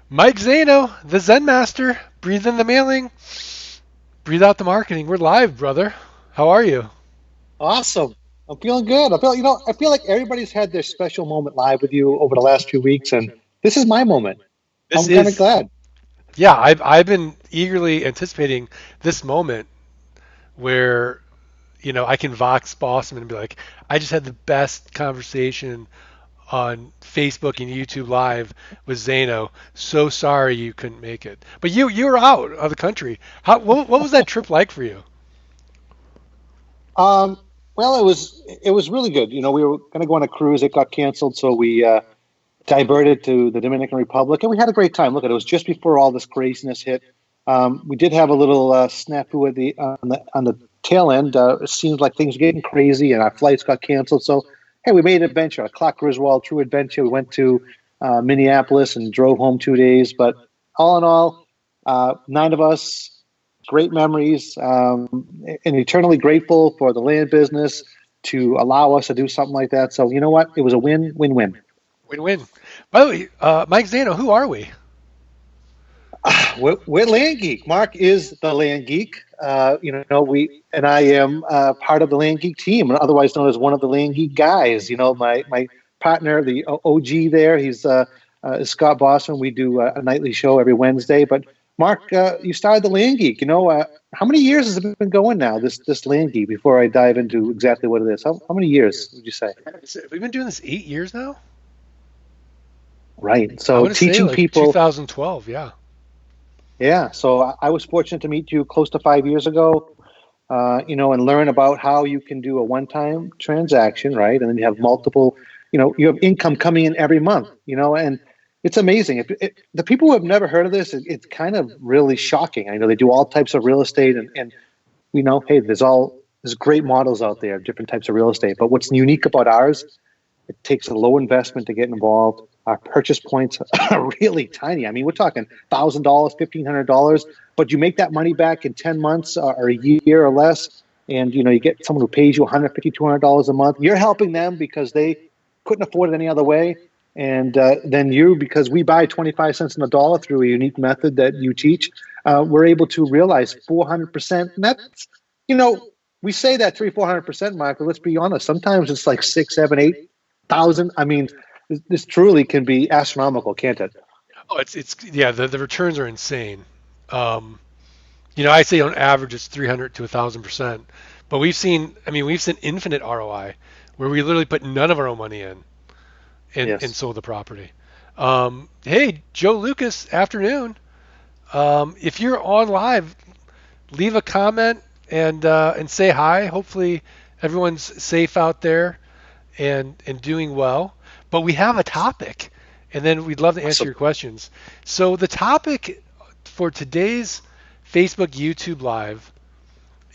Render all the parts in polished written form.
Mike Zano, the Zen Master. Breathe in the mailing, breathe out the marketing. We're live, brother. How are you? Awesome. I'm feeling good. I feel like everybody's had their special moment live with you over the last few weeks, and this is my moment. This I'm kind of is, glad. yeah, I've been eagerly anticipating this moment where, I can Vox boss him and be like, I just had the best conversation on Facebook and YouTube Live with Zano. So sorry you couldn't make it. But you were out of the country. What was that trip like for you? Um, well, it was really good. We were going to go on a cruise. It got canceled, so we diverted to the Dominican Republic, and we had a great time. Look, it was just before all this craziness hit. We did have a little snafu at the tail end. It seemed like things were getting crazy, and our flights got canceled. So, hey, we made an adventure, a Clark Griswold true adventure. We went to Minneapolis and drove home 2 days. But all in all, nine of us, great memories, and eternally grateful for the land business to allow us to do something like that. So, you know what? It was a win-win-win. Win-win. By the way, Mike Zano, who are we? We're Land Geek. Mark is the Land Geek. We and I am part of the Land Geek team, otherwise known as one of the Land Geek guys. My partner, the OG there, he's is Scott Boston. We do a nightly show every Wednesday. But Mark, you started the Land Geek. How many years has it been going now? This Land Geek. Before I dive into exactly what it is, how many years would you say? We've been doing this 8 years now. Right. I So want to say teaching like people. 2012. Yeah. Yeah. So I was fortunate to meet you close to 5 years ago. And learn about how you can do a one-time transaction, right? And then you have multiple, you have income coming in every month, and it's amazing. The people who have never heard of this, it's kind of really shocking. I know they do all types of real estate, and hey, there's great models out there of different types of real estate. But what's unique about ours, it takes a low investment to get involved. Our purchase points are really tiny. I mean, we're talking $1,000, $1,500, but you make that money back in 10 months or a year or less. And you get someone who pays you $150, $200 a month. You're helping them because they couldn't afford it any other way. And then because we buy 25 cents on the dollar through a unique method that you teach, we're able to realize 400%. And that's, you know, we say that 400%, Michael. Let's be honest. Sometimes it's like six, seven, 8,000. I mean, this truly can be astronomical, can't it? Oh, it's yeah. The returns are insane. Um, I say on average it's 300 to 1,000%, but we've seen infinite ROI where we literally put none of our own money in and Yes. sold the property. Hey, Joe Lucas, afternoon. If you're on live, leave a comment and say hi. Hopefully everyone's safe out there and doing well. But we have a topic, and then we'd love to answer Awesome. your questions. So the topic for today's Facebook YouTube Live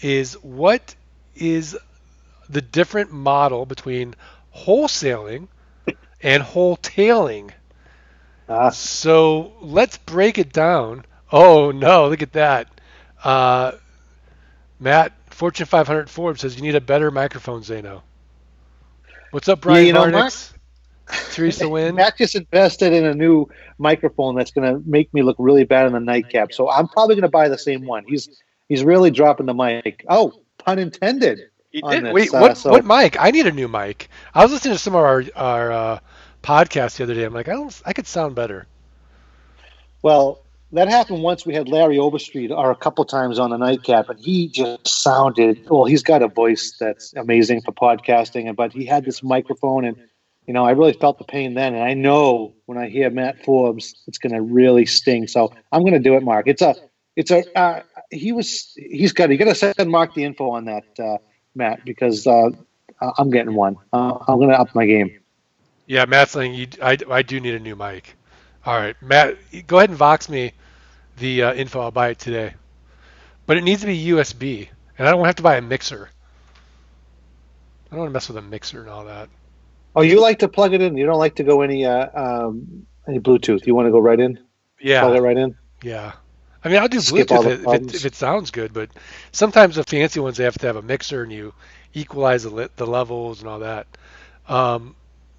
is what is the different model between wholesaling and wholetailing. Ah, So let's break it down. Oh no, look at that. Uh, Matt, Fortune 500 Forbes says you need a better microphone, Zeno. What's up, yeah, Brian Mark, Varnix? Teresa Wynn? Matt just invested in a new microphone that's going to make me look really bad in the nightcap. So I'm probably going to buy the same one. He's really dropping the mic. Oh, pun intended He on did. Wait, this. what mic? I need a new mic. I was listening to some of our podcasts the other day. I'm like, I could sound better. Well, that happened once. We had Larry Overstreet, or a couple times on the nightcap, and he just sounded. Well, he's got a voice that's amazing for podcasting, but he had this microphone, and I really felt the pain then. And I know when I hear Matt Forbes, it's going to really sting. So I'm going to do it, Mark. He's got. You got to send Mark the info on that, Matt, because I'm getting one. I'm going to up my game. Yeah, Matt's saying I do need a new mic. All right, Matt, go ahead and Vox me the info. I'll buy it today. But it needs to be USB, and I don't have to buy a mixer. I don't want to mess with a mixer and all that. Oh, you like to plug it in. You don't like to go any Bluetooth. You want to go right in, plug Yeah, it right in, yeah. I mean, I'll do skip all Bluetooth the if problems. it sounds good, but sometimes the fancy ones they have to have a mixer and you equalize the levels and all that. Um,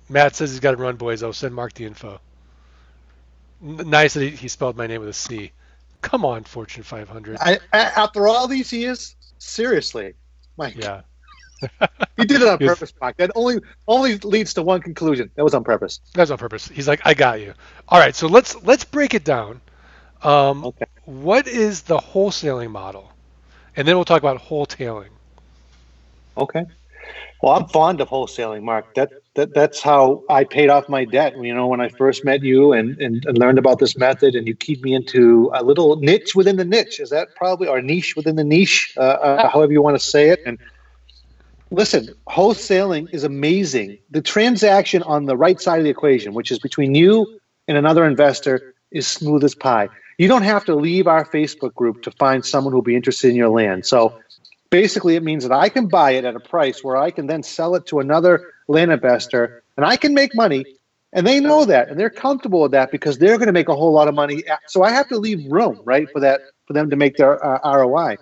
Matt says he's got to run, boys. I'll send Mark the info. Nice that he spelled my name with a C. Come on, Fortune 500. After all these years, seriously, Mike, Yeah. he did it on He was, purpose, Mike. That only leads to one conclusion. That was on purpose. that was on purpose. He's like, I got you. All right, so let's break it down. Okay. What is the wholesaling model? And then we'll talk about wholetailing. Okay. Well, I'm fond of wholesaling, Mark. That's how I paid off my debt. You know, when I first met you and learned about this method, and you keep me into a little niche within the niche. Is that probably or niche within the niche, however you want to say it? And listen, wholesaling is amazing. The transaction on the right side of the equation, which is between you and another investor, is smooth as pie. You don't have to leave our Facebook group to find someone who'll be interested in your land. So basically, it means that I can buy it at a price where I can then sell it to another land investor, and I can make money. And they know that, and they're comfortable with that because they're going to make a whole lot of money. So I have to leave room, right, for them to make their ROI.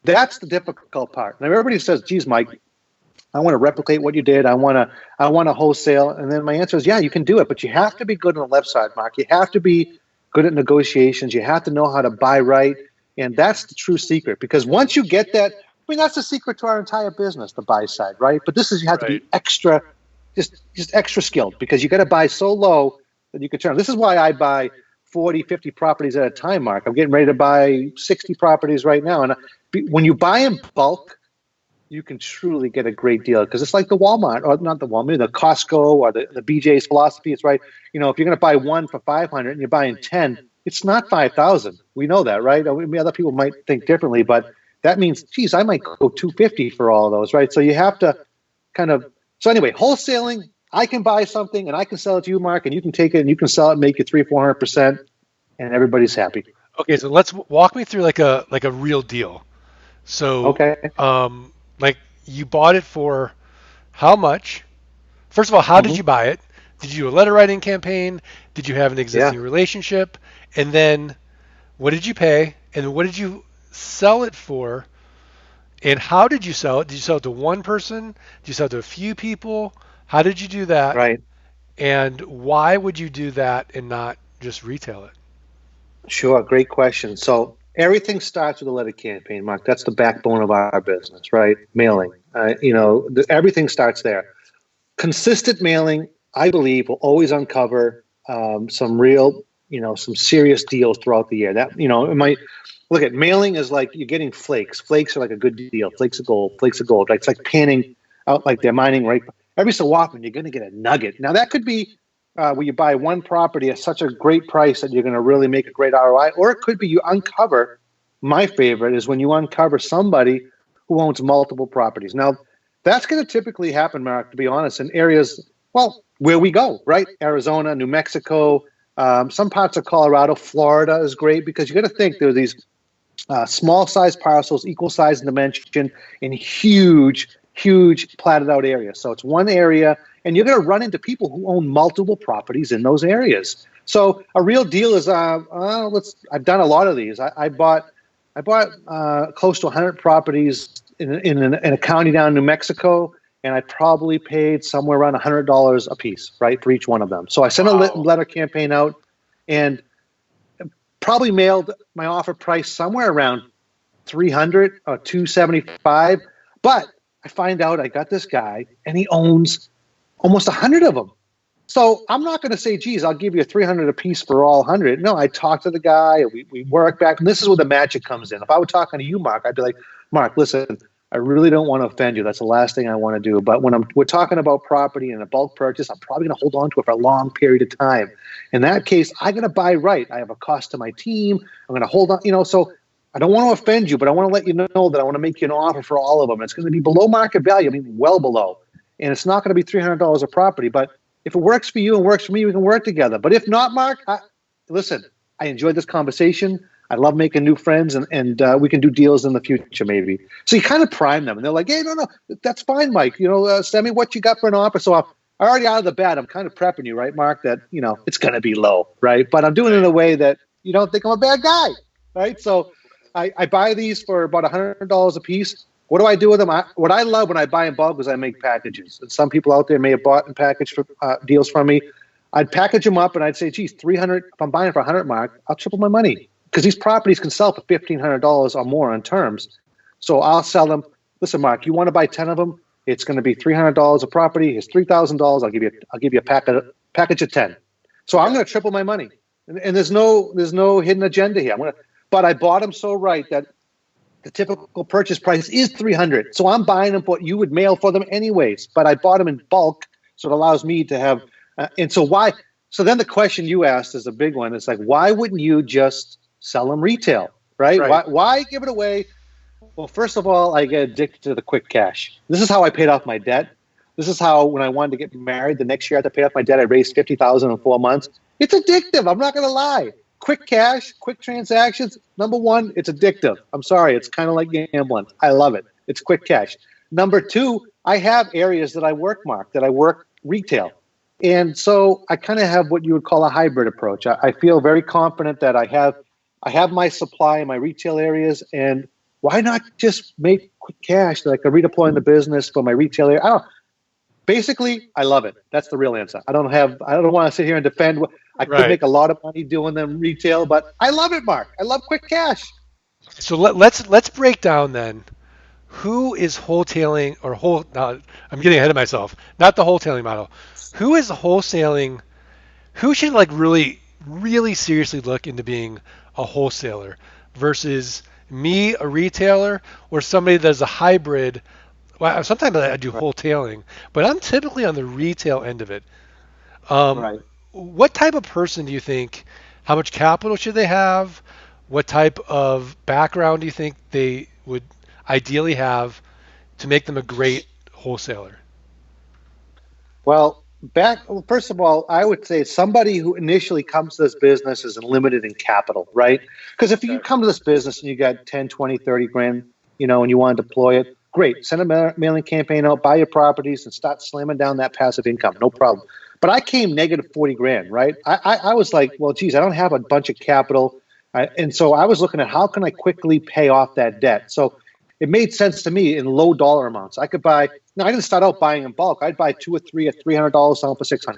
That's the difficult part. Now everybody says, "Geez, Mike, I want to replicate what you did. I want to wholesale." And then my answer is, yeah, you can do it, but you have to be good on the left side, Mark. You have to be good at negotiations. You have to know how to buy right. And that's the true secret, because once you get that, I mean, that's the secret to our entire business, the buy side, right? But this is, you have to be extra, just extra skilled, because you got to buy so low that you can turn. This is why I buy 40, 50 properties at a time, Mark. I'm getting ready to buy 60 properties right now. And when you buy in bulk, you can truly get a great deal, because it's like the Walmart, or not the Walmart, the Costco or the BJ's philosophy. It's right. You know, if you're going to buy one for 500 and you're buying 10, it's not 5,000. We know that, right? I mean, other people might think differently, but that means, geez, I might go 250 for all of those, right? So you have to kind of. So anyway, wholesaling. I can buy something and I can sell it to you, Mark, and you can take it and you can sell it and make it 300-400%, and everybody's happy. Okay, so let's walk me through like a real deal. So, Okay. like you bought it for how much? First of all, how did you buy it? Did you do a letter writing campaign? Did you have an existing relationship? And then what did you pay? And what did you sell it for? And how did you sell it? Did you sell it to one person? Did you sell it to a few people? How did you do that? Right. And why would you do that and not just retail it? Sure. Great question. So everything starts with a letter campaign, Mark. That's the backbone of our business, right? Mailing. Everything starts there. Consistent mailing, I believe, will always uncover some real, some serious deals throughout the year. That, it might look at mailing is like you're getting flakes. Flakes are like a good deal. Flakes of gold. Flakes of gold. Right? It's like panning out like they're mining, right? Every so often, you're going to get a nugget. Now, that could be where you buy one property at such a great price that you're going to really make a great ROI, or it could be you uncover. My favorite is when you uncover somebody who owns multiple properties. Now, that's going to typically happen, Mark, to be honest, in areas, well, where we go, right? Arizona, New Mexico, some parts of Colorado, Florida is great, because you got to think there are these small size parcels, equal size in dimension, in huge platted out areas. So it's one area, and you're going to run into people who own multiple properties in those areas. So a real deal is, I've done a lot of these. I bought close to 100 properties in a county down in New Mexico, and I probably paid somewhere around $100 a piece, right, for each one of them. So I sent a letter campaign out, and probably mailed my offer price somewhere around $300 or $275. But I find out I got this guy, and he owns almost 100 of them. So I'm not going to say, geez, I'll give you $300 a piece for all 100. No, I talked to the guy. We work back. And this is where the magic comes in. If I were talking to you, Mark, I'd be like, Mark, listen, I really don't want to offend you. That's the last thing I want to do. But when we're talking about property and a bulk purchase, I'm probably going to hold on to it for a long period of time. In that case, I'm going to buy right. I have a cost to my team. I'm going to hold on, so I don't want to offend you, but I want to let you know that I want to make you an offer for all of them. It's going to be below market value. I mean, well below. And it's not going to be $300 a property. But if it works for you and works for me, we can work together. But if not, Mark, listen, I enjoyed this conversation. I love making new friends, and we can do deals in the future maybe. So you kind of prime them, and they're like, hey, no, that's fine, Mike. Send me what you got for an offer. So I'm already out of the bat. I'm kind of prepping you, right, Mark, that, it's going to be low, right? But I'm doing it in a way that you don't think I'm a bad guy, right? So I buy these for about $100 a piece. What do I do with them? What I love when I buy in bulk is I make packages. And some people out there may have bought and packaged for, deals from me. I'd package them up and I'd say, geez, 300, if I'm buying for 100, Mark, I'll triple my money because these properties can sell for $1,500 or more on terms. So I'll sell them. Listen, Mark, you want to buy 10 of them? It's going to be $300 a property. It's $3,000. I'll give you a package of 10. So I'm going to triple my money. And there's no hidden agenda here. But I bought them so right that the typical purchase price is $300. So I'm buying them for what you would mail for them anyways. But I bought them in bulk, so it allows me to have. And so why? So then the question you asked is a big one. It's like, why wouldn't you just sell them retail, right? Why give it away? Well, first of all, I get addicted to the quick cash. This is how I paid off my debt. This is how, when I wanted to get married, the next year after I paid off my debt, I raised $50,000 in 4 months. It's addictive. I'm not going to lie. Quick cash, quick transactions. Number one, it's addictive. I'm sorry. It's kind of like gambling. I love it. It's quick cash. Number two, I have areas that I work, Mark, that I work retail. And so I kind of have what you would call a hybrid approach. I feel very confident that I have my supply in my retail areas, and why not just make quick cash that I can redeploy in the business for my retail area? I don't. Basically, I love it. That's the real answer. I don't want to sit here and defend. I could make a lot of money doing them retail, but I love it, Mark. I love quick cash. So let's break down then. Who is wholesaling or I'm getting ahead of myself. Not the wholesaling model. Who is wholesaling? Who should like really, really seriously look into being a wholesaler versus me, a retailer, or somebody that's a hybrid? Well, sometimes I do wholesaling, but I'm typically on the retail end of it. Right. What type of person do you think? How much capital should they have? What type of background do you think they would ideally have to make them a great wholesaler? Well, first of all, I would say somebody who initially comes to this business is limited in capital, right? Because if you come to this business and you got 10, 20, 30 grand, and you want to deploy it, great. Send a mailing campaign out, buy your properties, and start slamming down that passive income. No problem. But I came negative 40 grand, right? I was like, well, geez, I don't have a bunch of capital. And so I was looking at how can I quickly pay off that debt? So it made sense to me in low dollar amounts. I could buy, I didn't start out buying in bulk. I'd buy 2 or 3 at $300, sell them for $600.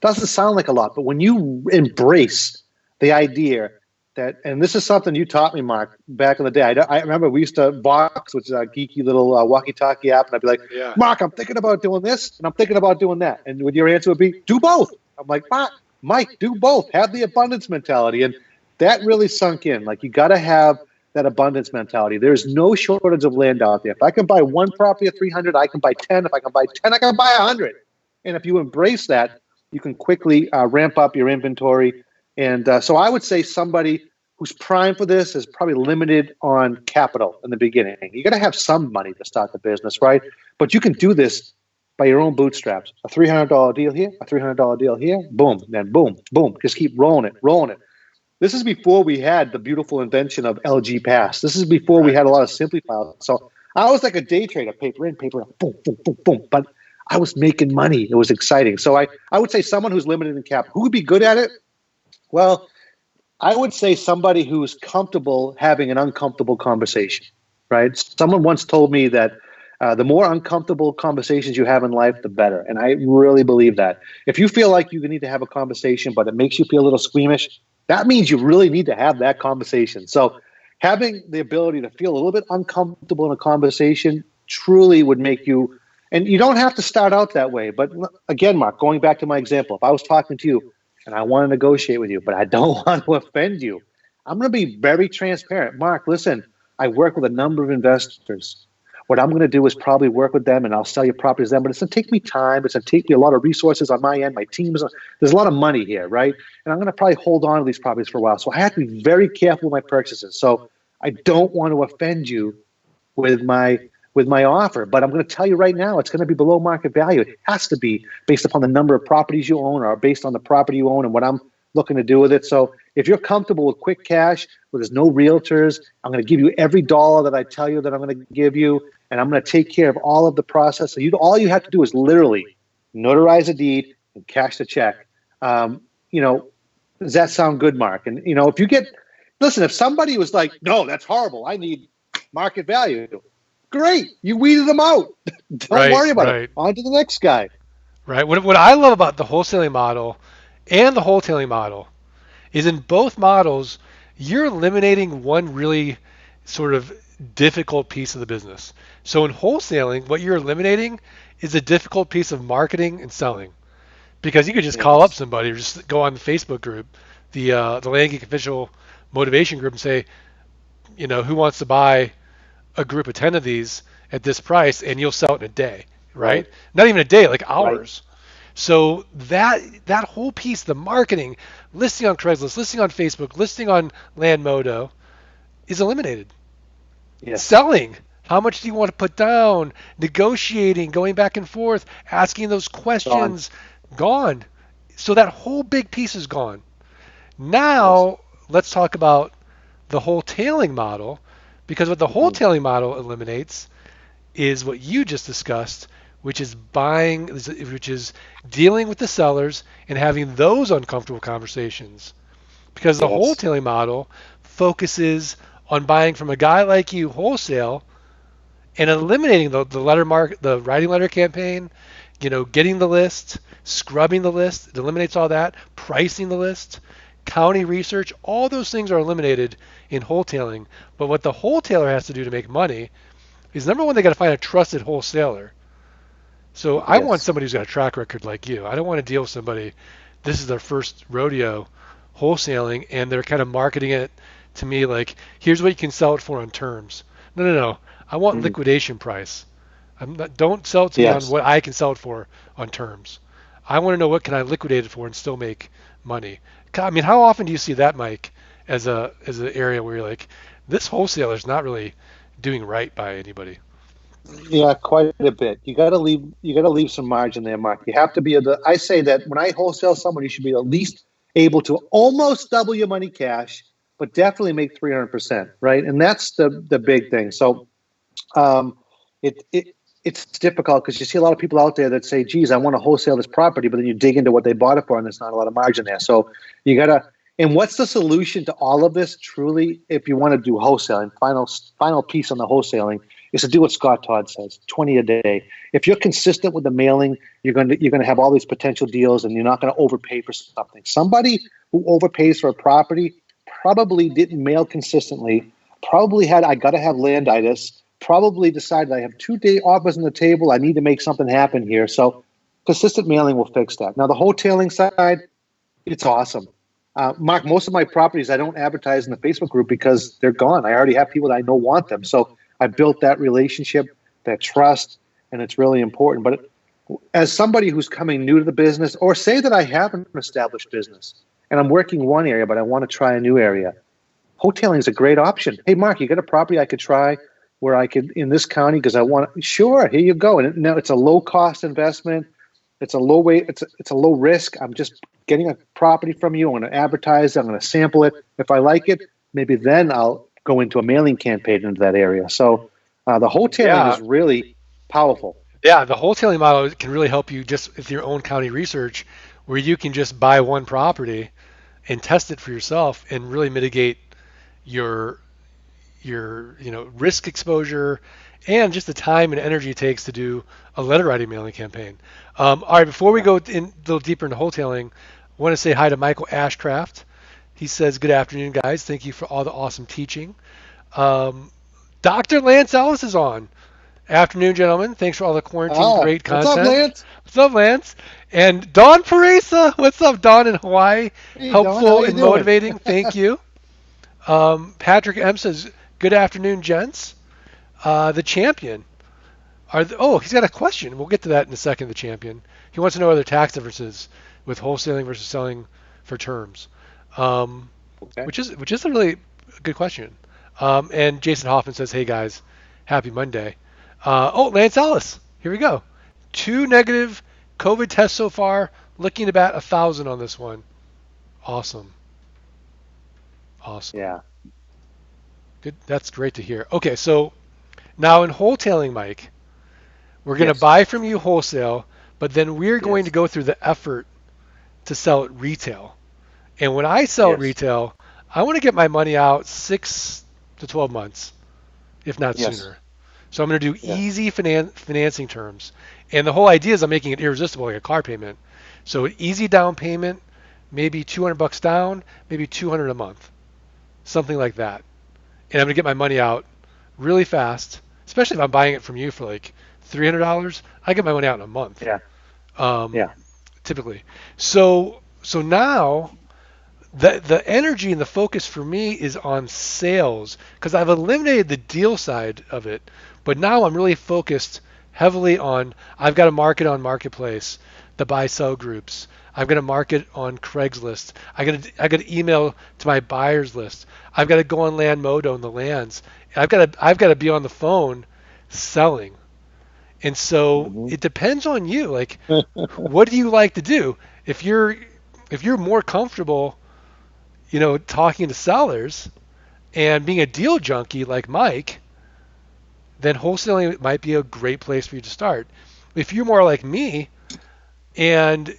Doesn't sound like a lot, but when you embrace the idea that, and this is something you taught me, Mark, back in the day. I remember we used to Vox, which is a geeky little walkie-talkie app, and I'd be like, Mark, I'm thinking about doing this, and I'm thinking about doing that. And your answer would be, do both. I'm like, Mike, do both. Have the abundance mentality. And that really sunk in. Like, you got to have that abundance mentality. There's no shortage of land out there. If I can buy one property at 300, I can buy 10. If I can buy 10, I can buy 100. And if you embrace that, you can quickly ramp up your inventory. And so I would say somebody who's primed for this is probably limited on capital in the beginning. You got to have some money to start the business, right? But you can do this by your own bootstraps. A $300 deal here, a $300 deal here, boom, then boom, boom. Just keep rolling it. This is before we had the beautiful invention of LG Pass. This is before we had a lot of Simply Files. So I was like a day trader, paper in, paper out, boom, boom, boom, boom. But I was making money. It was exciting. So I would say someone who's limited in capital. Who would be good at it? Well, I would say somebody who's comfortable having an uncomfortable conversation, right? Someone once told me that the more uncomfortable conversations you have in life, the better. And I really believe that. If you feel like you need to have a conversation, but it makes you feel a little squeamish, that means you really need to have that conversation. So having the ability to feel a little bit uncomfortable in a conversation truly would make you, and you don't have to start out that way. But again, Mark, going back to my example, if I was talking to you and I want to negotiate with you, but I don't want to offend you, I'm going to be very transparent. Mark, listen, I work with a number of investors. What I'm going to do is probably work with them and I'll sell your properties to them, but it's going to take me time. It's going to take me a lot of resources on my end. My teams, there's a lot of money here, right? And I'm going to probably hold on to these properties for a while. So I have to be very careful with my purchases. So I don't want to offend you with my offer, but I'm going to tell you right now, it's going to be below market value. It has to be based upon the number of properties you own or based on the property you own and what I'm looking to do with it. So if you're comfortable with quick cash, where there's no realtors, I'm going to give you every dollar that I tell you that I'm going to give you, and I'm going to take care of all of the process. So all you have to do is literally notarize a deed and cash the check. Does that sound good, Mark? And if somebody was like, no, that's horrible, I need market value. Great, you weeded them out. Don't worry about it. On to the next guy. Right. What I love about the wholesaling model and the wholesaling model is in both models, you're eliminating one really sort of difficult piece of the business. So in wholesaling, what you're eliminating is a difficult piece of marketing and selling because you could just call up Yes. somebody or just go on the Facebook group, the Land Geek official motivation group, and say, who wants to buy a group of 10 of these at this price, and you'll sell it in a day, right? Right. Not even a day, like Right. hours. So that whole piece, the marketing, listing on Craigslist, listing on Facebook, listing on Landmodo, is eliminated. Yes. Selling, how much do you want to put down? Negotiating, going back and forth, asking those Gone. questions, gone. So that whole big piece is gone. Yes. Now let's talk about the wholetailing model, because what the Mhm. wholetailing model eliminates is what you just discussed, which is buying, which is dealing with the sellers and having those uncomfortable conversations. Because the Yes. wholetailing model focuses on buying from a guy like you wholesale and eliminating the letter mark, the writing letter campaign, getting the list, scrubbing the list, it eliminates all that, pricing the list, county research, all those things are eliminated in wholetailing. But what the wholesaler has to do to make money is number one, they got to find a trusted wholesaler. So I want Yes. somebody who's got a track record like you. I don't want to deal with somebody, this is their first rodeo wholesaling, and they're kind of marketing it to me like, here's what you can sell it for on terms. No, no, no. I want Mhm. liquidation price. Don't sell it to me on Yes. what I can sell it for on terms. I want to know what can I liquidate it for and still make money. I mean, how often do you see that, Mike, as an area where you're like, this wholesaler's not really doing right by anybody? Yeah, quite a bit. You got to leave some margin there, Mark. You have to be able to, I say that when I wholesale someone, you should be at least able to almost double your money cash, but definitely make 300%, right? And that's the big thing. So um, it it's difficult because you see a lot of people out there that say, "Geez, I want to wholesale this property," but then you dig into what they bought it for, and there's not a lot of margin there. So you gotta. And what's the solution to all of this? Truly, if you want to do wholesaling, final piece on the wholesaling is to do what Scott Todd says: 20 a day. If you're consistent with the mailing, you're going to have all these potential deals, and you're not going to overpay for something. Somebody who overpays for a property probably didn't mail consistently. Probably had I got to have landitis, probably decided I have 2 day offers on the table. I need to make something happen here. So consistent mailing will fix that. Now the wholetailing side, it's awesome. Mark, most of my properties I don't advertise in the Facebook group because they're gone. I already have people that I know want them. So I built that relationship, that trust, and it's really important. But as somebody who's coming new to the business, or say that I have an established business and I'm working one area, but I want to try a new area, wholetailing is a great option. Hey, Mark, you got a property I could try where I could in this county because I want. Sure, here you go. And now it's a low cost investment. It's a low weight. It's a low risk. I'm just getting a property from you. I'm going to advertise it. I'm going to sample it. If I like it, maybe then I'll go into a mailing campaign into that area. So the wholetailing Yeah, is really powerful. yeah, the wholesaling model can really help you just with your own county research, where you can just buy one property and test it for yourself and really mitigate your risk exposure and just the time and energy it takes to do a letter writing mailing campaign. All right, before we Yeah. go in a little deeper into wholetailing, I want to say hi to Michael Ashcraft. He says, "Good afternoon, guys. Thank you for all the awesome teaching." Um, Dr. Lance Ellis is on. Afternoon, gentlemen. Thanks for all the quarantine Ah, great what's up, content. Lance? What's up, Lance? And Don Paresa. What's up, Don in Hawaii? Hey, Don, how Helpful you and doing? motivating. Thank you. Patrick M says, "Good afternoon, gents." The champion. He's got a question. We'll get to that in a second. The champion. He wants to know are there tax differences with wholesaling versus selling for terms, um, Okay. which is a really good question. And Jason Hoffman says, "Hey guys, happy Monday." Lance Ellis. Here we go. 2 negative COVID tests so far. Looking about 1,000 on this one. Awesome. Awesome. Yeah. Good. That's great to hear. Okay, so now in wholetailing, Mike, we're going to Yes. buy from you wholesale, but then we're going to Yes. go through the effort to sell it retail. And when I sell it Yes. retail, I want to get my money out 6 to 12 months, if not Yes. sooner. So I'm going to do Yeah. easy financing terms. And the whole idea is I'm making it irresistible like a car payment. So an easy down payment, maybe 200 bucks down, maybe 200 a month, something like that. And I'm gonna get my money out really fast, especially if I'm buying it from you for like $300. I get my money out in a month, Yeah. um, Yeah. typically. So now the energy and the focus for me is on sales because I've eliminated the deal side of it, but now I'm really focused heavily on I've got to market on Marketplace, the buy sell groups. I've got to market on Craigslist. I got to email to my buyers list. I've got to go on Landmodo and the lands. I've got to be on the phone selling. And so Hmm. it depends on you. Like, what do you like to do? If you're if you're more comfortable talking to sellers and being a deal junkie like Mike, then wholesaling might be a great place for you to start. If you're more like me and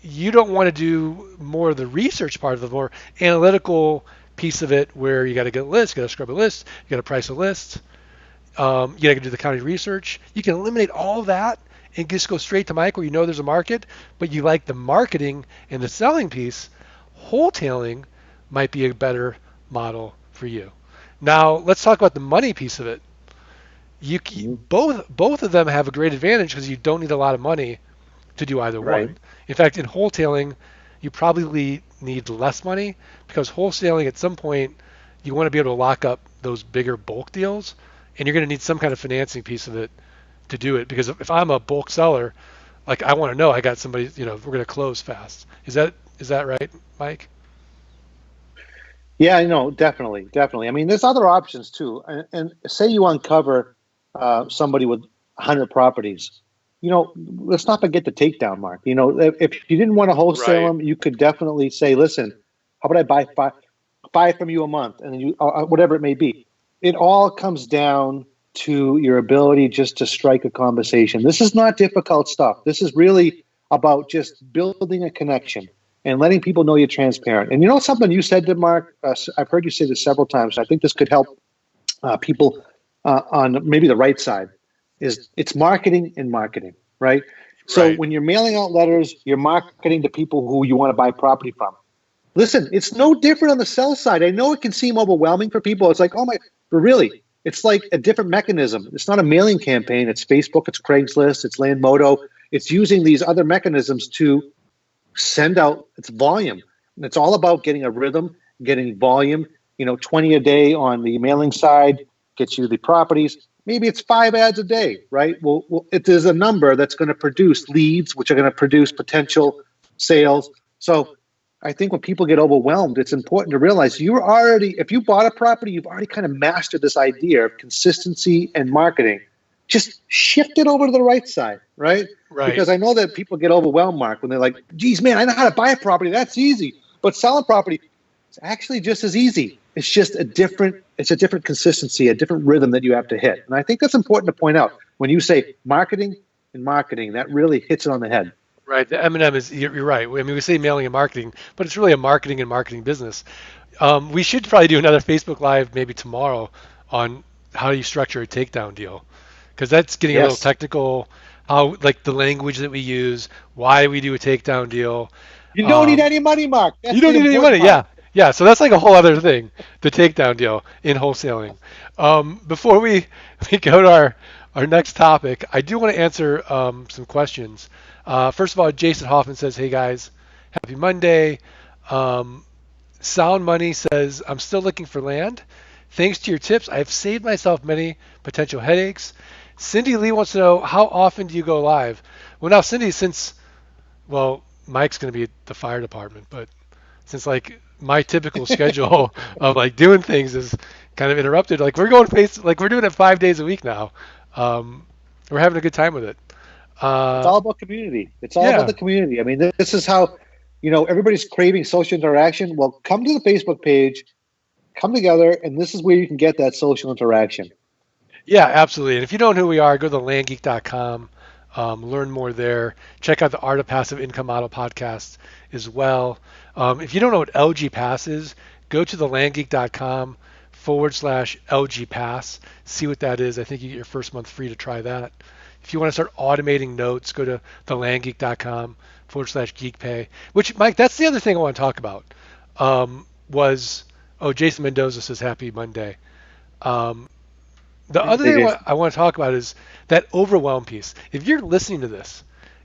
you don't want to do more of the research part of the more analytical piece of it where you got to get a list, you got to scrub a list, you got to price a list, you got to do the county research, you can eliminate all that and just go straight to Mike where you know there's a market, but you like the marketing and the selling piece. Wholetailing might be a better model for you. Now let's talk about the money piece of it. You Hmm. both of them have a great advantage because you don't need a lot of money to do either Right. one. In fact, in wholetailing, you probably need less money because wholesaling at some point you want to be able to lock up those bigger bulk deals, and you're going to need some kind of financing piece of it to do it. Because if I'm a bulk seller, like I want to know I got somebody, we're going to close fast. Is that right, Mike? Yeah, definitely, definitely. I mean, there's other options too. And say you uncover somebody with 100 properties. Let's not forget the takedown mark. If you didn't want to wholesale Right. them, you could definitely say, "Listen, how about I buy five from you a month, and then whatever it may be." It all comes down to your ability just to strike a conversation. This is not difficult stuff. This is really about just building a connection and letting people know you're transparent. And something you said to Mark, I've heard you say this several times. I think this could help people on maybe the right side. Is it's marketing and marketing, right? So Right. when you're mailing out letters, you're marketing to people who you want to buy property from. Listen, it's no different on the sell side. I know it can seem overwhelming for people. It's like, oh my, but really, it's like a different mechanism. It's not a mailing campaign. It's Facebook, it's Craigslist, it's Landmodo. It's using these other mechanisms to send out its volume. And it's all about getting a rhythm, getting volume. 20 a day on the mailing side gets you the properties. Maybe it's 5 ads a day, right? Well, it is a number that's going to produce leads, which are going to produce potential sales. So I think when people get overwhelmed, it's important to realize if you bought a property, you've already kind of mastered this idea of consistency and marketing. Just shift it over to the right side, right? Right. Because I know that people get overwhelmed, Mark, when they're like, geez, man, I know how to buy a property. That's easy. But selling property, it's actually just as easy. It's a different consistency, a different rhythm that you have to hit. And I think that's important to point out. When you say marketing and marketing, that really hits it on the head. Right. The M&M is, you're right. I mean, we say mailing and marketing, but it's really a marketing and marketing business. We should probably do another Facebook Live maybe tomorrow on how you structure a takedown deal, because that's getting a little Yes. technical. How like the language that we use, why we do a takedown deal. You don't need Um, any money, Mark. you That's don't the need any important money. part. Yeah, yeah. So that's like a whole other thing, the takedown deal in wholesaling. Before we go to our next topic, I do want to answer some questions. First of all, Jason Hoffman says, "Hey guys, happy Monday." Um, Sound Money says, "I'm still looking for land. Thanks to your tips, I've saved myself many potential headaches." Cindy Lee wants to know, how often do you go live? Well, now Cindy, well, Mike's going to be at the fire department, but since like my typical schedule of like doing things is kind of interrupted, like we're doing it 5 days a week now. Um, we're having a good time with it. It's Uh, all about community. It's all about yeah, the community. I mean, this is how, everybody's craving social interaction. Well, come to the Facebook page, come together, and this is where you can get that social interaction. yeah, absolutely. And if you don't know who we are, go to landgeek.com, learn more there. Check out the Art of Passive Income Model podcast as well. If you don't know what LG Pass is, go to the landgeek.com/LG Pass. See what that is. I think you get your first month free to try that. If you want to start automating notes, go to thelandgeek.com /geek pay. Which, Mike, that's the other thing I want to talk about. Was Jason Mendoza says happy Monday. Um, the other Hey, thing Jason. I want to talk about is that overwhelm piece. If you're listening to this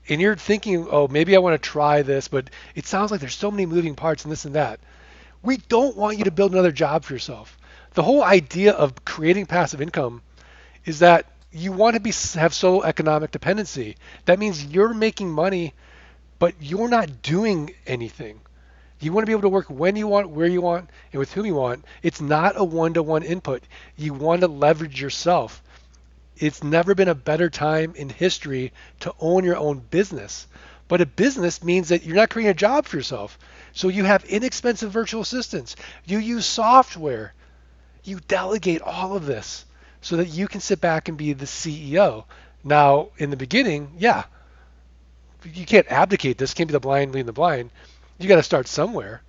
and you're thinking, oh, maybe I want to try this, but it sounds like there's so many moving parts and this and that. We don't want you to build another job for yourself. The whole idea of creating passive income is that you want to have sole economic dependency. That means you're making money, but you're not doing anything. You want to be able to work when you want, where you want, and with whom you want. It's not a one-to-one input. You want to leverage yourself. It's never been a better time in history to own your own business. But a business means that you're not creating a job for yourself. So you have inexpensive virtual assistants. You use software. You delegate all of this so that you can sit back and be the CEO. Now, in the beginning, yeah, you can't abdicate this. Can't be the blind leading the blind. You got to start somewhere.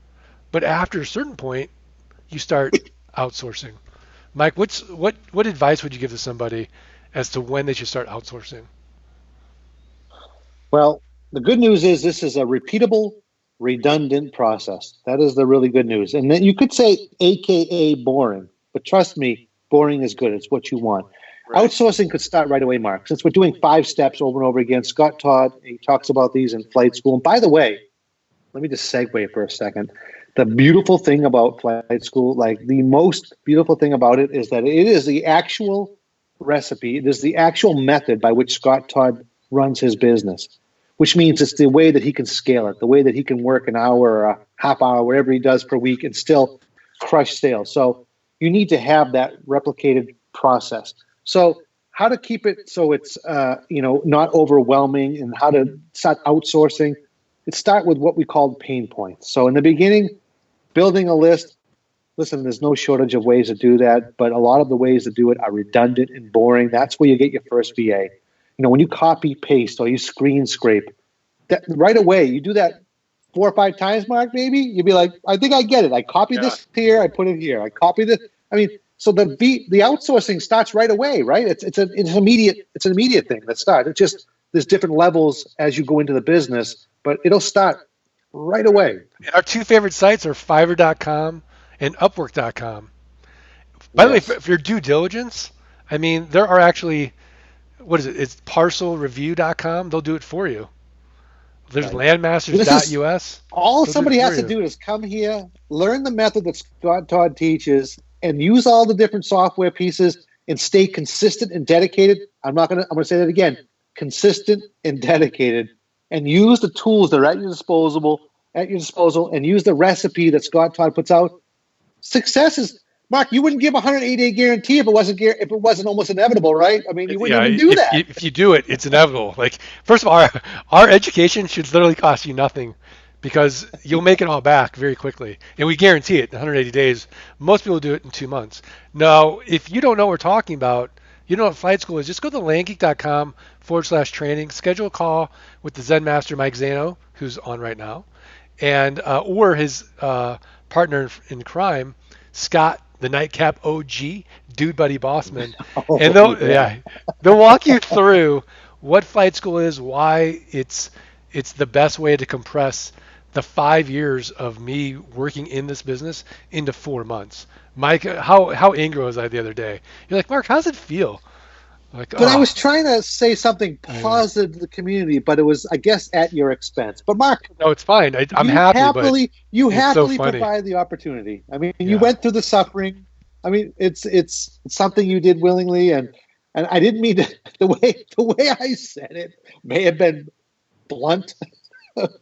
But after a certain point, you start outsourcing. Mike, what advice would you give to somebody as to when they should start outsourcing? Well, the good news is this is a repeatable, redundant process. That is the really good news. And then you could say AKA boring, but trust me, boring is good. It's what you want. Right. Outsourcing could start right away, Mark. Since we're doing 5 steps over and over again, Scott Todd, he talks about these in Flight School. And by the way, let me just segue for a second. The beautiful thing about Flight School, like the most beautiful thing about it, is that it is the actual recipe. It is the actual method by which Scott Todd runs his business, which means it's the way that he can scale it, the way that he can work an hour or a half hour, whatever he does per week, and still crush sales. So you need to have that replicated process. So how to keep it so it's not overwhelming, and how to start outsourcing. It start with what we call pain points. So in the beginning, building a list. Listen, there's no shortage of ways to do that, but a lot of the ways to do it are redundant and boring. That's where you get your first VA. When you copy paste or you screen scrape, that right away you do that 4 or 5 times, Mark. Maybe you'd be like, I think I get it. I copy this here, I put it here. I copy this. I mean, so the outsourcing starts right away, right? It's an immediate thing that starts. It's just there's different levels as you go into the business, but it'll start right away. And our two favorite sites are Fiverr.com and Upwork.com. By the way, for your due diligence, I mean, there are actually, what is it? It's parcelreview.com. They'll do it for you. There's landmasters.us. All somebody has to do is come here, learn the method that Scott Todd teaches, and use all the different software pieces and stay consistent and dedicated. I'm going to say that again. Consistent and dedicated, and use the tools that are at your disposal, and use the recipe that Scott Todd puts out. Success is, Mark, you wouldn't give a 180-day guarantee if it wasn't almost inevitable, right? I mean, you wouldn't even do that. If you do it, it's inevitable. Like, first of all, our education should literally cost you nothing, because you'll make it all back very quickly. And we guarantee it in 180 days. Most people do it in 2 months. Now, if you don't know what we're talking about, you know what Flight School is, just go to landgeek.com/training, schedule a call with the Zen Master Mike Zano, who's on right now, and or his partner in crime, Scott, the Nightcap OG, Dude Buddy Bossman. And they'll walk you through what Flight School is, why it's the best way to compress the 5 years of me working in this business into 4 months. Mike, how angry was I the other day? You're like, Mark, how does it feel? But I was trying to say something positive to the community, but it was, I guess, at your expense. But Mark, no, it's fine. I'm happy. You happily provided the opportunity. I mean, you went through the suffering. I mean, it's something you did willingly, and I didn't mean to, the way I said it may have been blunt,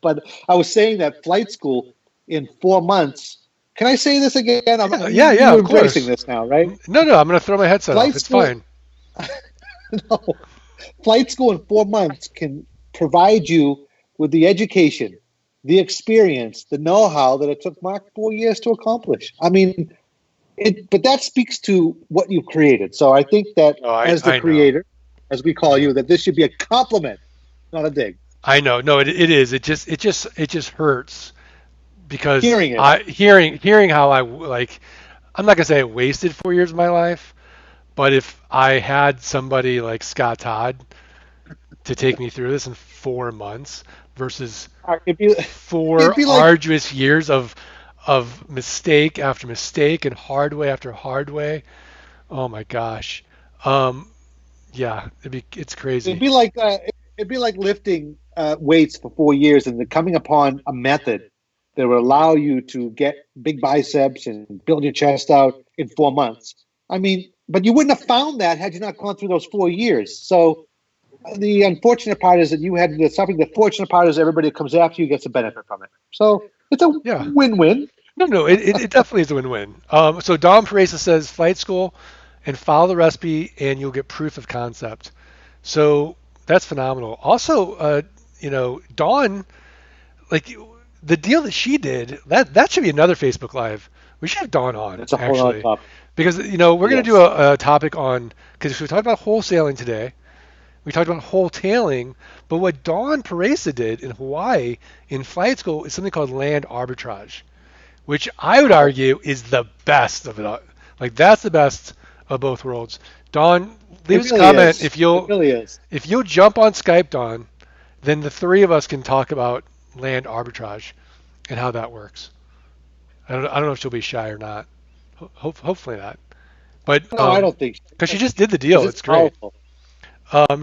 but I was saying that Flight School in 4 months. Can I say this again? You're embracing this now, right? No, I'm going to throw my headset off. It's fine. No, Flight School in 4 months can provide you with the education, the experience, the know-how that it took Mark 4 years to accomplish. I mean, but that speaks to what you've created. So I think that as the creator, as we call you, that this should be a compliment, not a dig. I know. No, it is. It just hurts. Because hearing it. Hearing how I'm not gonna say I wasted 4 years of my life, but if I had somebody like Scott Todd to take me through this in 4 months versus It'd be, it'd four be like arduous years of mistake after mistake and hard way after hard way. Oh my gosh. Um, yeah, it's it'd crazy. be like it'd be like lifting weights for 4 years and then coming upon a method that will allow you to get big biceps and build your chest out in 4 months. I mean, but you wouldn't have found that had you not gone through those 4 years. So the unfortunate part is that you had to do something. The fortunate part is everybody that comes after you gets a benefit from it. So it's a Yeah. win-win. No, it definitely is a win-win. So Don Paresa says flight school and follow the recipe and you'll get proof of concept. So that's phenomenal. Also, Dawn, like the deal that she did, that should be another Facebook Live. We should have Dawn on It's a whole other actually, topic. because we're gonna do Yes. a topic on because we talked about wholesaling today. We talked about wholetailing, but what Dawn Paresa did in Hawaii in flight school is something called land arbitrage, which I would Oh, argue is the best of it all. Like that's the best of both worlds. Dawn, leave it us a really comment is. if It you'll really is. if you'll jump on Skype, Dawn, then the three of us can talk about land arbitrage and how that works. I don't know if she'll be shy or not. Hopefully not. But No, I don't think because so. she just did the Because deal, it's it's great. powerful.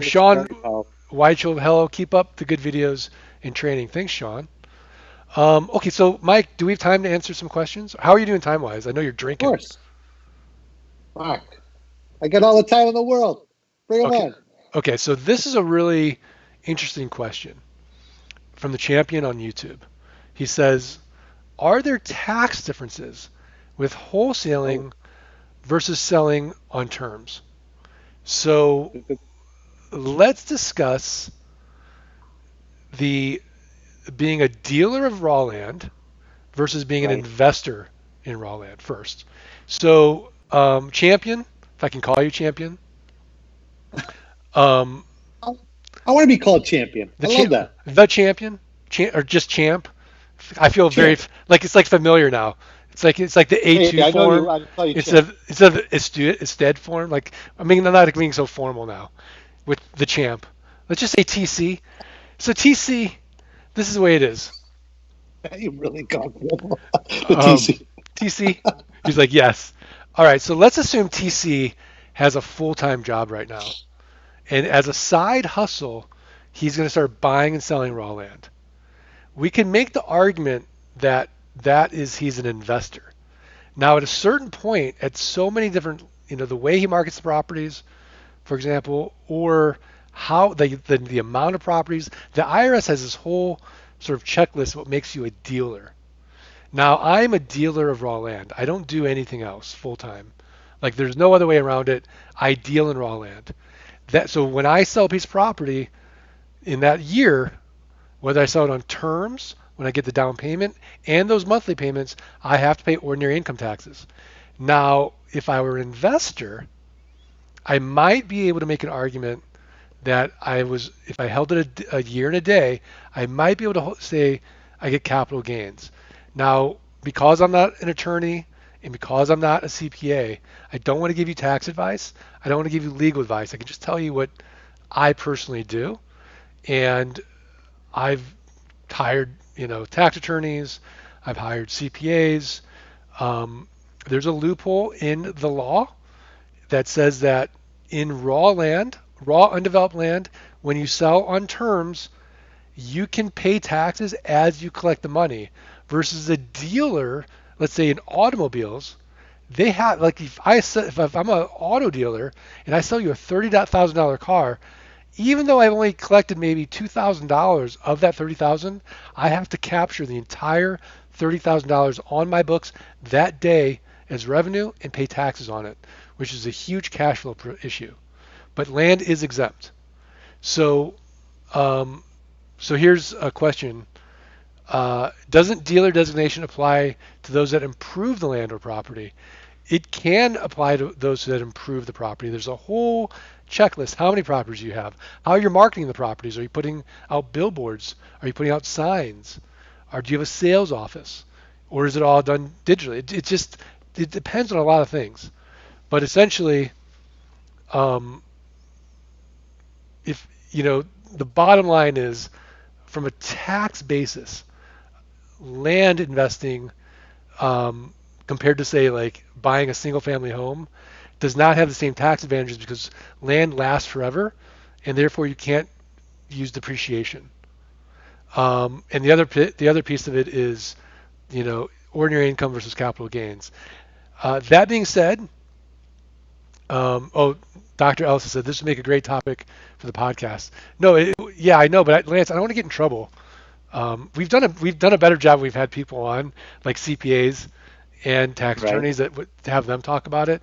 It's Sean very powerful. Whitechel, hello, keep up the good videos and training. Thanks, Sean. Okay, so Mike, do we have time to answer some questions? How are you doing time wise? I know you're Of drinking. course. Fuck. I got all the time in the world. Bring them Okay. on. Okay, so this is a really interesting question from the champion on YouTube. He says, are there tax differences with Oh, wholesaling versus selling on terms? So good, good. let's discuss the being a dealer of raw land versus being an Right. investor in raw land first. So, champion, if I can call you champion, um, I, I want to be called champion. I love that. the champion, or just champ. I feel very Champ. like it's like familiar now. It's like the Hey, A2 I know you. form I call you champ. instead of instead form. Like I mean, I'm not being so formal now with the champ. Let's just say TC. So TC, this is the way it is. You really got the Um, TC. TC, he's like yes. All right, so let's assume TC has a full-time job right now, and as a side hustle, he's going to start buying and selling raw land. We can make the argument that he's an investor. Now, at a certain point, at so many different, the way he markets the properties, for example, or how the amount of properties, the IRS has this whole sort of checklist of what makes you a dealer. Now, I'm a dealer of raw land. I don't do anything else full time. Like there's no other way around it. I deal in raw land. So when I sell a piece of property in that year, whether I sell it on terms, when I get the down payment, and those monthly payments, I have to pay ordinary income taxes. Now, if I were an investor, I might be able to make an argument that if I held it a year and a day, I might be able to say I get capital gains. Now, because I'm not an attorney and because I'm not a CPA, I don't want to give you tax advice. I don't want to give you legal advice. I can just tell you what I personally do. And I've hired, tax attorneys. I've hired CPAs. Um, there's a loophole in the law that says that in raw undeveloped land, when you sell on terms, you can pay taxes as you collect the money versus a dealer, let's say in automobiles, they have like if I'm an auto dealer and I sell you a $30,000 car, even though I've only collected maybe $2,000 of that 30,000, I have to capture the entire $30,000 on my books that day as revenue and pay taxes on it, which is a huge cash flow issue. But land is exempt. So, um, so here's a question: doesn't dealer designation apply to those that improve the land or property? It can apply to those that improve the property. There's a whole checklist. How many properties you have? How you're marketing the properties? Are you putting out billboards? Are you putting out signs? Or do you have a sales office? Or is it all done digitally? It depends on a lot of things. But essentially, um, if the bottom line is, from a tax basis, land investing, um, compared to say like buying a single family home, does not have the same tax advantages because land lasts forever, and therefore you can't use depreciation. And the other piece of it is, ordinary income versus capital gains. That being said, oh, Dr. Ellison said this would make a great topic for the podcast. No, yeah, I know, but Lance, I don't want to get in trouble. We've done a better job. We've had people on like CPAs and tax Right. attorneys that would to have them talk about it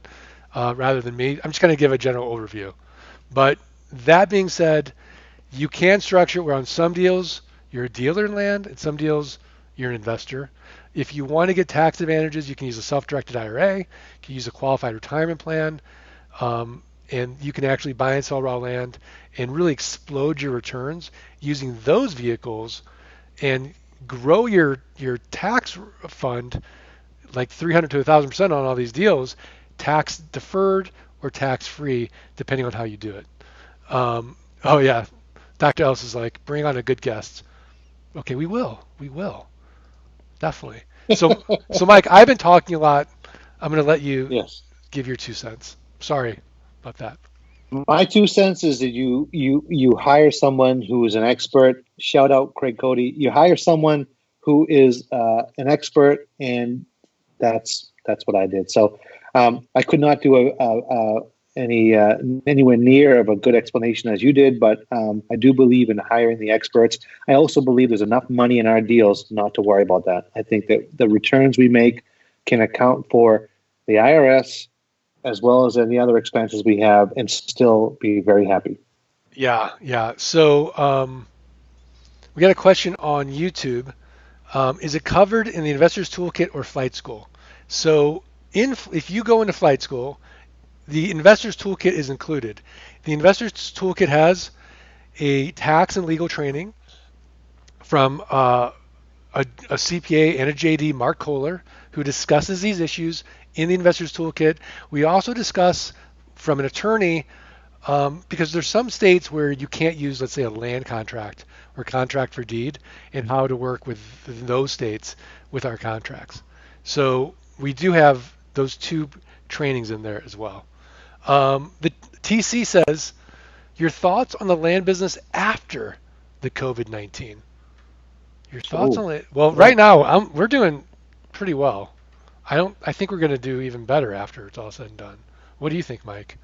rather than me. I'm just going to give a general overview. But that being said, you can structure it where on some deals you're a dealer in land, and some deals you're an investor. If you want to get tax advantages, you can use a self-directed IRA, you can use a qualified retirement plan, and you can actually buy and sell raw land and really explode your returns using those vehicles and grow your tax fund like 300 to 1,000% on all these deals, tax deferred or tax free, depending on how you do it. Oh yeah, Dr. Ellis is like, bring on a good guest. Okay, we will definitely. So Mike, I've been talking a lot. I'm going to let you Yes. give your 2 cents. Sorry about that. My 2 cents is that you hire someone who is an expert. Shout out Craig Cody. You hire someone who is an expert, and that's what I did. So I could not do any anywhere near of a good explanation as you did, but I do believe in hiring the experts. I also believe there's enough money in our deals not to worry about that. I think that the returns we make can account for the IRS as well as any other expenses we have and still be very happy. Yeah, yeah. So we got a question on YouTube. Is it covered in the Investor's Toolkit or Flight School? So if you go into Flight School, the Investor's Toolkit is included. The Investor's Toolkit has a tax and legal training from a CPA and a JD, Mark Kohler, who discusses these issues in the Investor's Toolkit. We also discuss from an attorney, because there's some states where you can't use, let's say, a land contract or contract for deed, and how to work with those states with our contracts. So we do have those two trainings in there as well. The TC says, your thoughts on the land business after the COVID-19? Your thoughts Oh, on it? Well, right well, now we're doing pretty well. I think we're going to do even better after it's all said and done. What do you think, Mike?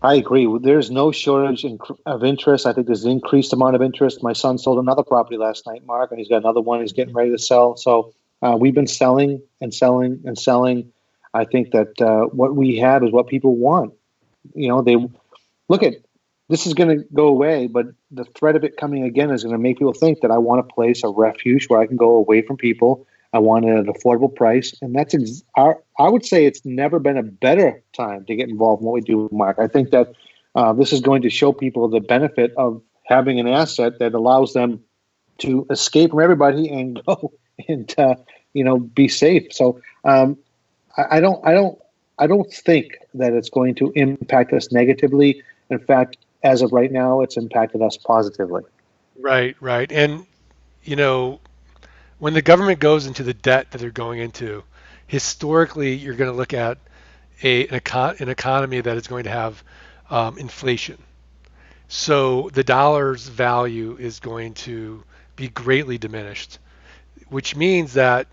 I agree. There's no shortage of interest. I think there's an increased amount of interest. My son sold another property last night, Mark, and he's got another one he's getting ready to sell. So we've been selling and selling and selling. I think that what we have is what people want. They look at this is going to go away, but the threat of it coming again is going to make people think that I want a place, a refuge where I can go away from people. I want it at an affordable price, and I would say it's never been a better time to get involved in what we do, Mark. I think that this is going to show people the benefit of having an asset that allows them to escape from everybody and go and be safe. So I don't think that it's going to impact us negatively. In fact, as of right now, it's impacted us positively. Right, right. And you know, when the government goes into the debt that they're going into, historically, you're going to look at an economy that is going to have inflation. So the dollar's value is going to be greatly diminished, which means that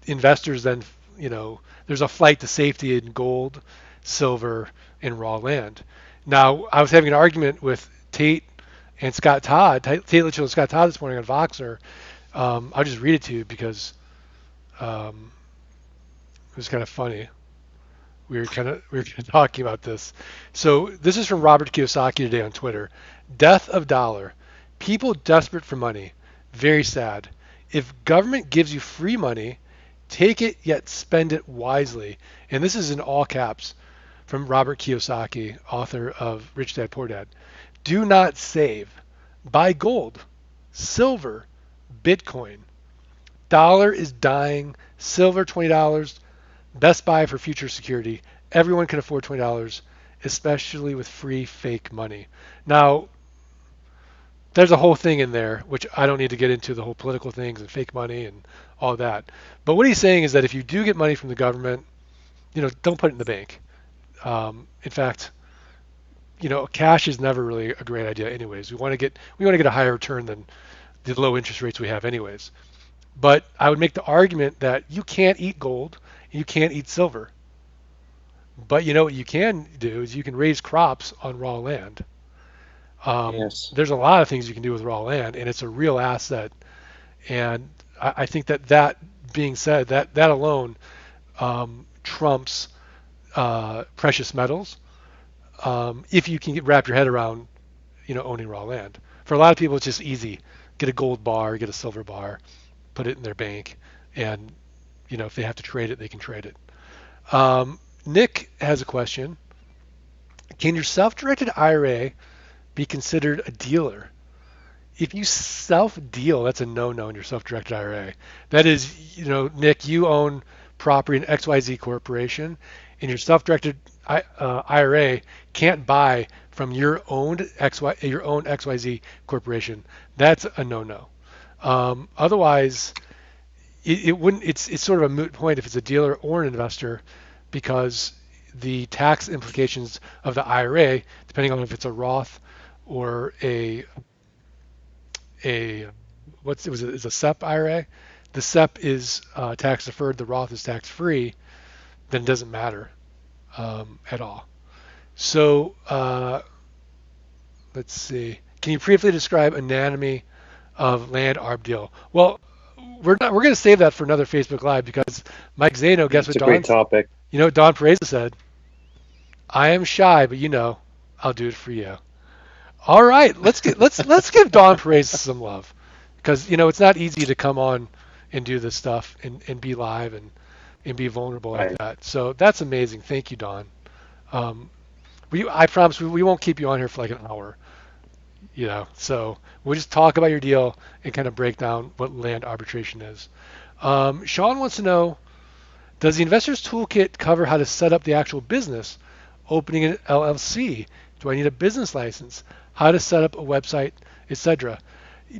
investors then, there's a flight to safety in gold, silver, and raw land. Now, I was having an argument with Tate and Scott Todd, Tate Litchfield and Scott Todd this morning on Voxer. I'll just read it to you because um, it was kind of funny. We were talking about this. So this is from Robert Kiyosaki today on Twitter. Death of dollar. People desperate for money. Very sad. If government gives you free money, take it yet spend it wisely. And this is in all caps from Robert Kiyosaki, author of Rich Dad Poor Dad. Do not save. Buy gold, silver, Bitcoin. Dollar is dying. Silver $20. Best buy for future security. Everyone can afford $20, especially with free fake money. Now, there's a whole thing in there, which I don't need to get into the whole political things and fake money and all that. But what he's saying is that if you do get money from the government, don't put it in the bank. In fact, cash is never really a great idea anyways. We want to get a higher return than the low interest rates we have anyways. But I would make the argument that you can't eat gold, you can't eat silver. But what you can do is you can raise crops on raw land. Yes. There's a lot of things you can do with raw land, and it's a real asset. And I think that being said, that alone trumps precious metals if you can wrap your head around owning raw land. For a lot of people, it's just easy. Get a gold bar, get a silver bar, put it in their bank, and if they have to trade it, they can trade it. Nick has a question. Can your self-directed IRA be considered a dealer? If you self-deal, that's a no-no in your self-directed IRA. That is, Nick, you own property in XYZ Corporation, and your self-directed IRA can't buy from your own XYZ Corporation. That's a no-no. Otherwise, it wouldn't. It's sort of a moot point if it's a dealer or an investor, because the tax implications of the IRA, depending on if it's a Roth or is a SEP IRA. The SEP is tax deferred. The Roth is tax free. Then it doesn't matter at all. So let's see. Can you briefly describe anatomy of land arb deal? Well, we're going to save that for another Facebook Live, because Mike Zano, guess It's what a great topic. Don Pereza said? I am shy, but I'll do it for you. All right, let's give Don Perez some love, because it's not easy to come on and do this stuff and be live and be vulnerable like Right. that. So that's amazing. Thank you, Don. I promise we won't keep you on here for like an hour. So we'll just talk about your deal and kind of break down what land arbitration is. Sean wants to know, does the Investors Toolkit cover how to set up the actual business, opening an LLC? Do I need a business license? How to set up a website, etc.?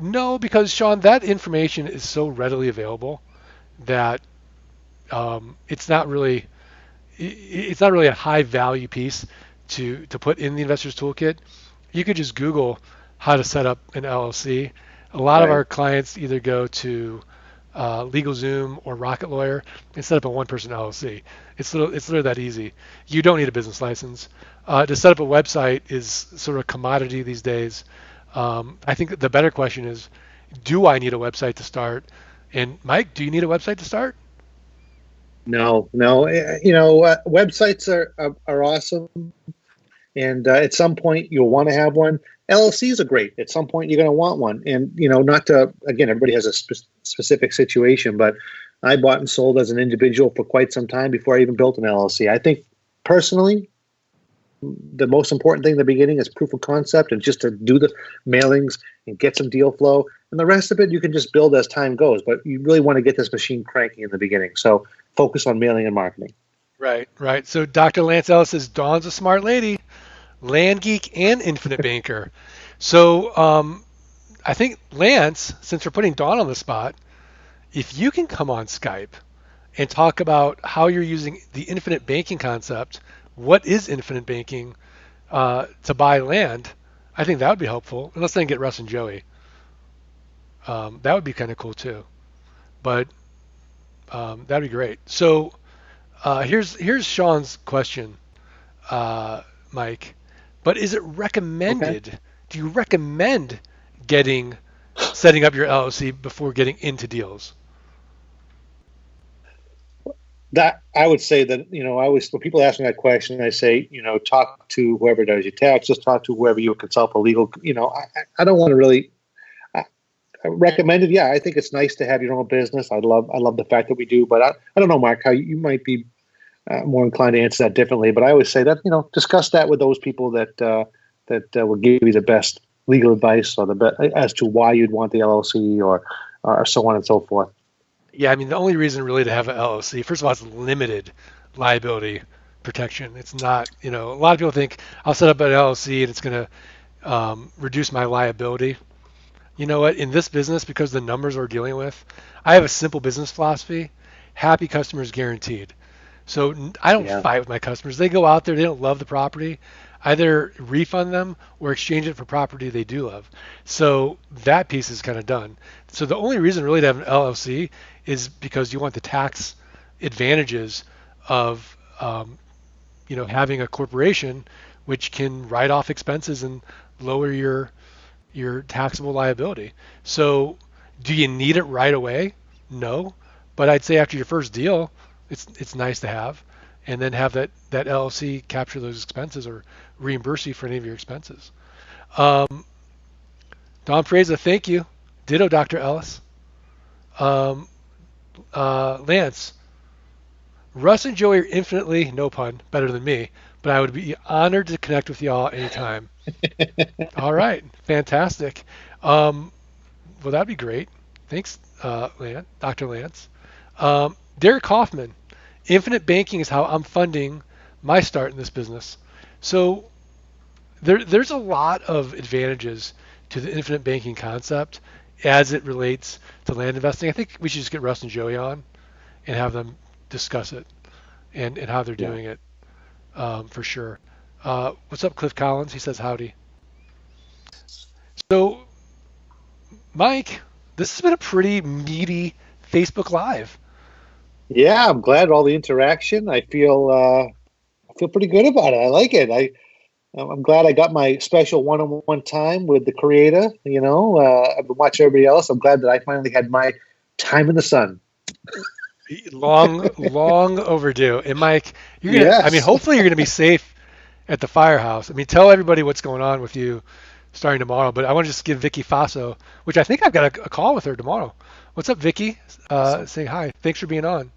No, because Sean, that information is so readily available that it's not really a high value piece to put in the Investors Toolkit. You could just Google how to set up an LLC. A lot of Right. our clients either go to LegalZoom or Rocket Lawyer and set up a one-person LLC. It's literally that easy. You don't need a business license. To set up a website is sort of a commodity these days. I think the better question is, do I need a website to start? And Mike, do you need a website to start? No, no. Websites are awesome, and at some point you'll want to have one. LLCs are great. At some point you're going to want one, and not to, again, everybody has a specific situation, but I bought and sold as an individual for quite some time before I even built an LLC. I think personally, the most important thing in the beginning is proof of concept, and just to do the mailings and get some deal flow. And the rest of it, you can just build as time goes. But you really want to get this machine cranking in the beginning. So focus on mailing and marketing. Right, right. So Dr. Lance Ellis says Dawn's a smart lady, land geek and infinite banker. So I think Lance, since we're putting Dawn on the spot, if you can come on Skype and talk about how you're using the infinite banking concept, what is infinite banking to buy land, I think that would be helpful. And let's then get Russ and Joey. That would be kind of cool too. But that'd be great. So here's Sean's question, Mike. But is it Okay. recommended? Do you recommend setting up your LLC before getting into deals? That I would say that, I always, when people ask me that question, I say, talk to whoever does your taxes, talk to whoever you consult for legal. I don't want to really I recommend it. Yeah, I think it's nice to have your own business. I love the fact that we do, but I don't know, Mark, how you might be more inclined to answer that differently. But I always say that, discuss that with those people that will give you the best legal advice, or the best as to why you'd want the LLC, or so on and so forth. Yeah, I mean, the only reason really to have an LLC, first of all, it's limited liability protection. It's not, a lot of people think I'll set up an LLC and it's going to reduce my liability. You know what? In this business, because the numbers we're dealing with, I have a simple business philosophy. Happy customers guaranteed. So I don't Yeah. fight with my customers. They go out there, they don't love the property. Either refund them or exchange it for property they do love. So that piece is kind of done. So the only reason really to have an LLC is because you want the tax advantages of having a corporation which can write off expenses and lower your taxable liability. So do you need it right away? No, but I'd say after your first deal, it's nice to have, and then have that LLC capture those expenses or reimburse you for any of your expenses. Um, Don Fraser, thank you. Ditto, Dr. Ellis. Um, Lance, Russ and Joey are infinitely, no pun, better than me, but I would be honored to connect with y'all anytime. All right, fantastic. Um, well, that'd be great. Thanks, Dr. Lance. Derek Kaufman, infinite banking is how I'm funding my start in this business. So there's a lot of advantages to the infinite banking concept as it relates to land investing. I think we should just get Russ and Joey on and have them discuss it and how they're Yeah. doing it for sure. What's up, Cliff Collins? He says howdy. So, Mike, this has been a pretty meaty Facebook Live. Yeah, I'm glad all the interaction. I feel pretty good about it. I like it. I'm glad I got my special one-on-one time with the creator. I've been watching everybody else. I'm glad that I finally had my time in the sun. Long, long overdue. And Mike, I mean, Yes. hopefully you're gonna be safe at the firehouse. I mean, tell everybody what's going on with you starting tomorrow. But I want to just give Vicky Faso, which I think I've got a call with her tomorrow. What's up, Vicky? Awesome. Saying hi. Thanks for being on.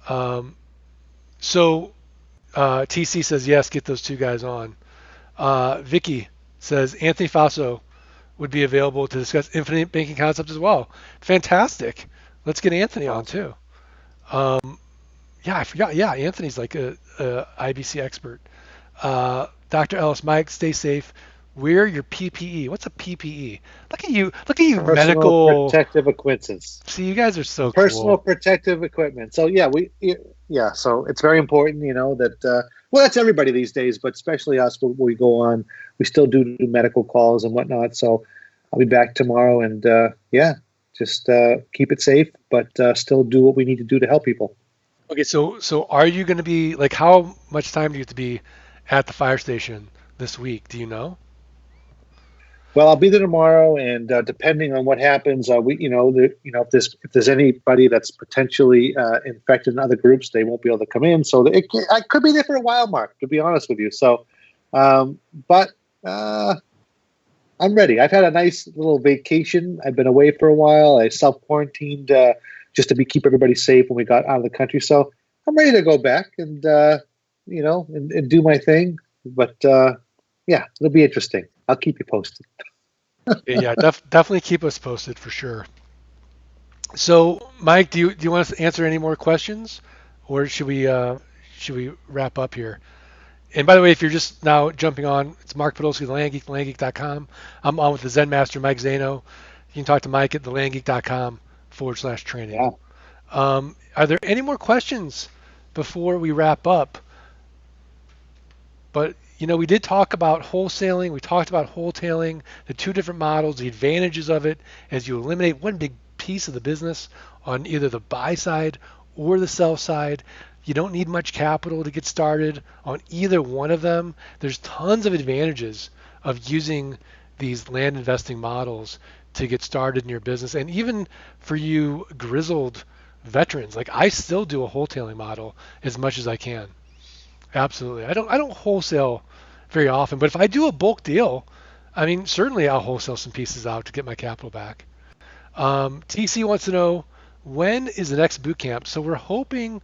Um, so TC says yes, get those two guys on. Vicky says Anthony Faso would be available to discuss infinite banking concepts as well. Fantastic. Let's get Anthony on Awesome. too. Yeah, I forgot. Yeah, Anthony's like a IBC expert. Dr. Ellis, Mike, stay safe. Wear your PPE. What's a PPE? Look at you. Look at you, Personal medical. protective equipment. See, you guys are so Personal cool. protective equipment. So yeah, so it's very important, that well, that's everybody these days, but especially us when we go on, we still do medical calls and whatnot. So I'll be back tomorrow, and yeah, just keep it safe, but still do what we need to do to help people. Okay, so are you going to be like how much time do you have to be at the fire station this week? Do you know? Well, I'll be there tomorrow, and depending on what happens, if there's anybody that's potentially infected in other groups, they won't be able to come in. So I could be there for a while, Mark. To be honest with you, so but I'm ready. I've had a nice little vacation. I've been away for a while. I self quarantined just to keep everybody safe when we got out of the country. So I'm ready to go back and and do my thing. But yeah, it'll be interesting. I'll keep you posted. Yeah, definitely keep us posted for sure. So, Mike, do you want us to answer any more questions, or should we wrap up here? And by the way, if you're just now jumping on, it's Mark Podolsky, the Land Geek, landgeek.com. I'm on with the Zen Master, Mike Zano. You can talk to Mike at thelandgeek.com/training. Yeah. Are there any more questions before we wrap up? But we did talk about wholesaling. We talked about wholetailing, the two different models, the advantages of it as you eliminate one big piece of the business on either the buy side or the sell side. You don't need much capital to get started on either one of them. There's tons of advantages of using these land investing models to get started in your business. And even for you grizzled veterans, like I still do a wholetailing model as much as I can. Absolutely. I don't wholesale very often, but if I do a bulk deal, I mean certainly I'll wholesale some pieces out to get my capital back. TC wants to know when is the next boot camp? So we're hoping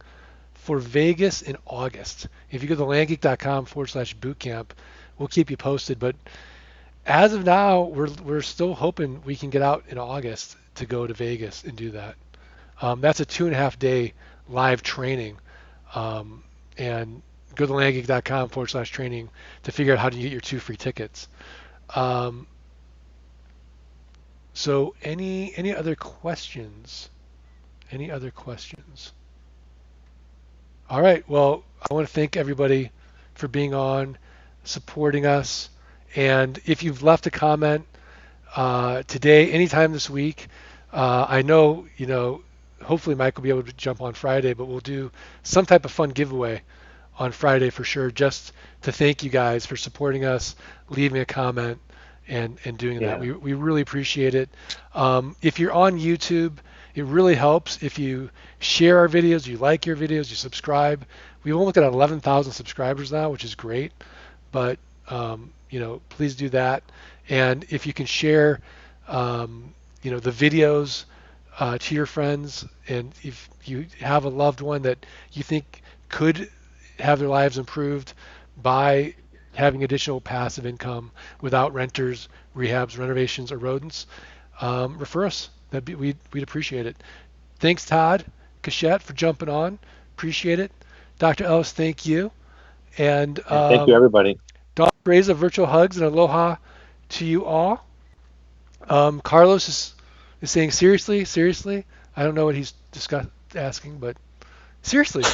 for Vegas in August. If you go to landgeek.com/boot camp, we'll keep you posted. But as of now, we're still hoping we can get out in August to go to Vegas and do that. That's a 2.5 day live training. And go to landgeek.com/training to figure out how to get your 2 free tickets. Um, So any other questions? Any other questions? All right. Well, I want to thank everybody for being on, supporting us. And if you've left a comment today, anytime this week, I know, hopefully Mike will be able to jump on Friday, but we'll do some type of fun giveaway on Friday for sure, just to thank you guys for supporting us, leaving a comment, and doing that. Yeah. We really appreciate it. If you're on YouTube, it really helps if you share our videos, you like your videos, you subscribe. We've only got 11,000 subscribers now, which is great. But please do that. And if you can share, the videos to your friends, and if you have a loved one that you think could have their lives improved by having additional passive income without renters, rehabs, renovations, or rodents, refer us. We'd appreciate it. Thanks, Todd Cachette, for jumping on. Appreciate it. Dr. Ellis, thank you. And Thank you, everybody. Don Graza, virtual hugs and aloha to you all. Carlos is saying seriously. I don't know what he's asking, but seriously,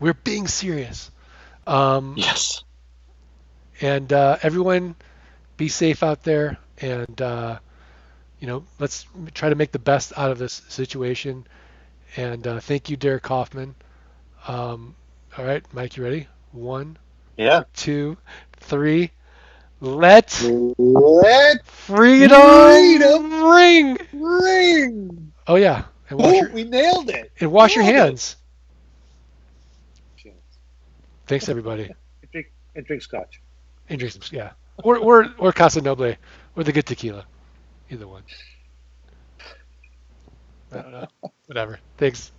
we're being serious. Yes. And everyone, be safe out there, and let's try to make the best out of this situation. And thank you, Derek Kaufman. All right, Mike, you ready? 1, Yeah. 2, 3. Let freedom ring. ring. Oh yeah, and we nailed it. And wash your hands. Thanks, everybody. And drink scotch. And drink some, yeah, or Casa Noble, or the good tequila, either one. I don't know. Whatever. Thanks.